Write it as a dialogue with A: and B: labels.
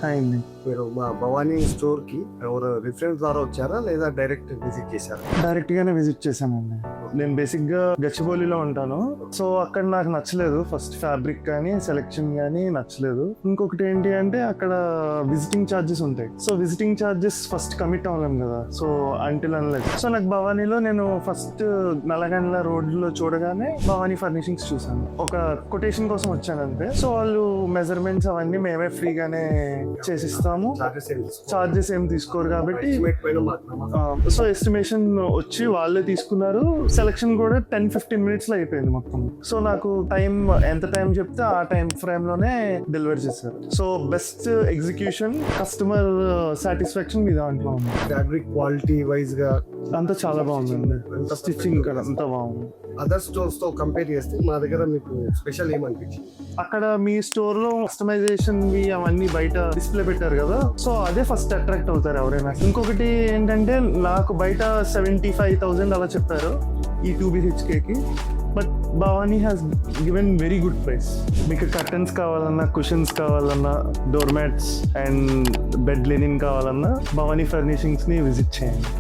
A: అయింది.
B: మీరు మా భవానీ స్టోర్ కి ఎవరు రిఫరెన్స్ ద్వారా వచ్చారా లేదా డైరెక్ట్ విజిట్ చేశారా?
A: డైరెక్ట్ గానే విజిట్ చేశానండి. నేను బేసిక్ గా గచ్చిబౌలిలో ఉంటాను. సో అక్కడ నాకు నచ్చలేదు. ఫస్ట్ ఫ్యాబ్రిక్ కానీ సెలెక్షన్ కానీ నచ్చలేదు. ఇంకొకటి ఏంటి అంటే అక్కడ విజిటింగ్ ఛార్జెస్ ఉంటాయి. So visiting charges first commit అవ్వలేం కదా. So until unless. సో నాకు భవానీలో నేను ఫస్ట్ నల్లగండ్ల రోడ్ లో చూడగానే భవానీ ఫర్నిషింగ్స్ చూసాను. ఒక కొటేషన్ కోసం వచ్చాను అంతే. సో వాళ్ళు మెజర్మెంట్స్ అవన్నీ మేమే ఫ్రీగానే చేసిస్తాము. చార్జెస్ ఏం తీసుకోరు కాబట్టి సో ఎస్టిమేషన్ వచ్చి వాళ్ళే తీసుకున్నారు. సెలక్షన్ కూడా 10-15 minutes లో అయిపోయింది మొత్తం. సో నాకు ఎంత టైం చెప్తే ఆ టైం ఫ్రేమ్ లోనే డెలివరీ చేశారు. So best execution, customer satisfaction మీ దాంట్లో ఉంది.
B: ఫ్యాబ్రిక్ క్వాలిటీ వైజ్ గా
A: అంతా చాలా బాగుందండి. స్టిచ్చింగ్ అంతా బాగుంది.
B: అదర్ స్టోర్స్ తో కంపేర్ చేస్తే మా దగ్గర మీకు స్పెషల్ ఏమనిపించింది?
A: అక్కడ మీ స్టోర్ లో కస్టమైజేషన్ అవన్నీ బయట డిస్ప్లే పెట్టారు కదా. సో అదే ఫస్ట్ అట్రాక్ట్ అవుతారు ఎవరైనా. ఇంకొకటి ఏంటంటే నాకు బయట 75,000 అలా చెప్పారు ఈ 2 BHK కి. But Bhavani has given very good price. మీకు కర్టన్స్ కావాలన్నా, కుషన్స్ కావాలన్నా, door mats and bed linen కావాలన్నా భవానీ ఫర్నిషింగ్స్ ని విజిట్ చేయండి.